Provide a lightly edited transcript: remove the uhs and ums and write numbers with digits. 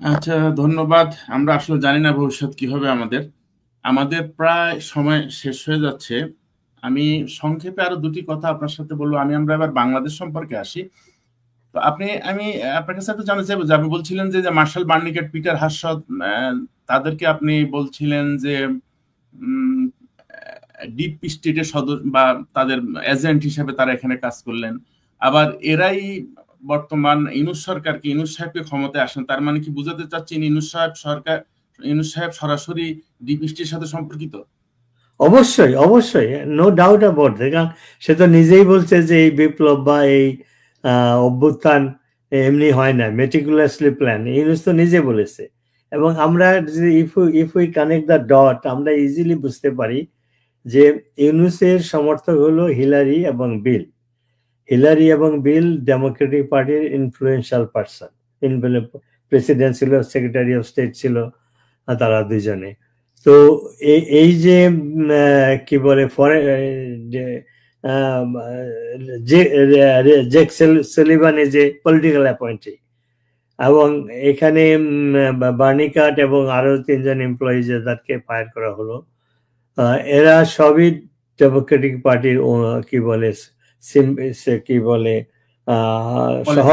আচ্ছা, ধন্যবাদ। আমরা আসলে জানি না ভবিষ্যৎ কি হবে আমাদের। আমাদের প্রায় সময় শেষ হয়ে যাচ্ছে। আমি সংক্ষেপে আরো দুটি কথা আপনার সাথে বলবো। আমরা এবার বাংলাদেশ সম্পর্কে আসি। তো আমি আপনার কাছে একটু জানতে চাইবো যে আপনি বলছিলেন যে মার্শাল বার্নিকেট, পিটার হাসদ, তাদেরকে আপনি বলছিলেন যে ডিপ স্টেটের সদস্য বা তাদের এজেন্ট হিসেবে তারা এখানে কাজ করলেন। আবার এরাই বর্তমান ইউনূস সাহেবকে ক্ষমতায় আসেন। তার মানে কি বুঝাতে চাচ্ছেন ইউনূস সাহেব সরাসরি ডিপ স্টেটের সাথে সম্পর্কিত? অবশ্যই, অবশ্যই, নো ডাউট অ্যাবাউট দ্যাট। কারণ সে তো নিজেই বলছে যে এই বিপ্লব বা এই অভ্যুত্থান এমনি হয় না, মেটিকুলাসলি প্ল্যান। ইউনূস তো নিজে বলেছে। এবং আমরা যদি if we connect the dot, আমরা ইজিলি বুঝতে পারি যে ইউনূসের সমর্থক হলো হিলারি এবং বিল। হিলারি এবং বিল ডেমোক্রেটিক পার্টির ইনফ্লুয়েন্সিয়াল পার্সন। প্রেসিডেন্ট ছিল, সেক্রেটারি অফ স্টেট ছিল, তারা দুজনে। তো এই যে কি বলে জেক সালিভান যে পলিটিক্যাল অ্যাপয়েন্টি, এবং এখানে বার্নিকাট এবং আরো 3জন এমপ্লয়ি যাদেরকে ফায়ার করা হলো, এরা সবই ডেমোক্রেটিক পার্টির কি বলে কি বলে সহ